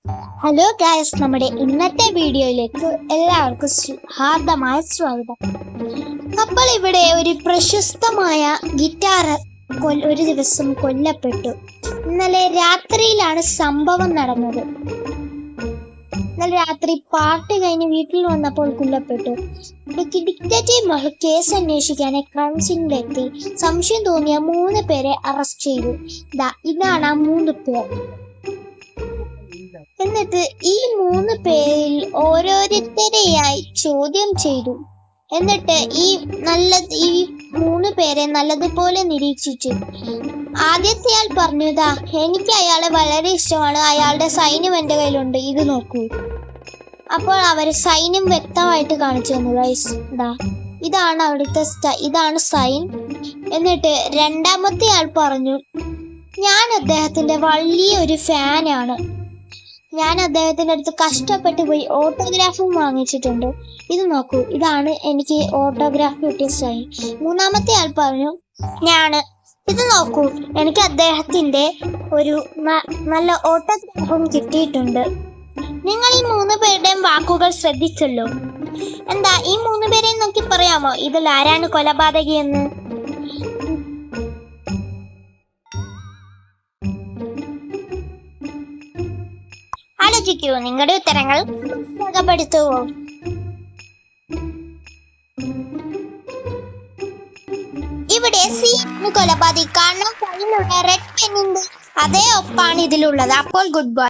Hello guys, നമ്മുടെ ഇന്നത്തെ വീഡിയോയിലേക്ക് എല്ലാവർക്കും ഹാർദമായ സ്വാഗതം. അപ്പോൾ ഇവിടെ ഒരു പ്രശസ്തമായ ഗിറ്റാർ ഒരു ദിവസം കൊല്ലപ്പെട്ടു. ഇന്നലെ രാത്രിയിലാണ് സംഭവം നടന്നത്. ഇന്നലെ രാത്രി പാർട്ടി കഴിഞ്ഞ് വീട്ടിൽ വന്നപ്പോൾ കൊല്ലപ്പെട്ടു. ഡിറ്റക്റ്റീവ് കേസ് അന്വേഷിക്കാൻ ക്രൈം സീനിലെത്തി സംശയം തോന്നിയ 3 പേരെ അറസ്റ്റ് ചെയ്തു. ഇതാണ് ആ 3 പേർ. എന്നിട്ട് ഈ 3 പേരിൽ ഓരോരുത്തരെയായി ചോദ്യം ചെയ്തു. എന്നിട്ട് ഈ 3 പേരെ നല്ലതുപോലെ നിരീക്ഷിച്ചു. ആദ്യത്തെ ആൾ പറഞ്ഞു, എനിക്ക് അയാളെ വളരെ ഇഷ്ടമാണ്, അയാളുടെ സൈനും എൻ്റെ കയ്യിലുണ്ട്, ഇത് നോക്കൂ. അപ്പോൾ അവർ സൈനും വ്യക്തമായിട്ട് കാണിച്ചു തന്നു. ഗൈസ്, ഇതാണ് അവിടുത്തെ ഇതാണ് സൈൻ. എന്നിട്ട് രണ്ടാമത്തെ ആൾ പറഞ്ഞു, ഞാൻ അദ്ദേഹത്തിന്റെ വലിയൊരു ഫാനാണ്, ഞാൻ അദ്ദേഹത്തിൻ്റെ അടുത്ത് കഷ്ടപ്പെട്ട് പോയി ഓട്ടോഗ്രാഫും വാങ്ങിച്ചിട്ടുണ്ട്, ഇത് നോക്കൂ, ഇതാണ് എനിക്ക് ഓട്ടോഗ്രാഫ് കിട്ടിയ സൈൻ. മൂന്നാമത്തെ ആൾ പറഞ്ഞു, ഇത് നോക്കൂ, എനിക്ക് അദ്ദേഹത്തിൻ്റെ ഒരു നല്ല ഓട്ടോഗ്രാഫും കിട്ടിയിട്ടുണ്ട്. നിങ്ങൾ ഈ 3 പേരുടെയും വാക്കുകൾ ശ്രദ്ധിച്ചല്ലോ. ഈ 3 പേരെയും നോക്കി പറയാമോ ഇതിൽ ആരാണ് കൊലപാതകിയെന്ന്? ആലോചിക്കൂ, നിങ്ങളുടെ ഉത്തരങ്ങൾ രേഖപ്പെടുത്തുവോ? ഇവിടെ സി കൊലപാതകി, കാരണം കയ്യിലുള്ള റെഡ് പെന്നിന്റെ അതേ ഒപ്പാണ് ഇതിലുള്ളത്. അപ്പോൾ ഗുഡ് ബൈ.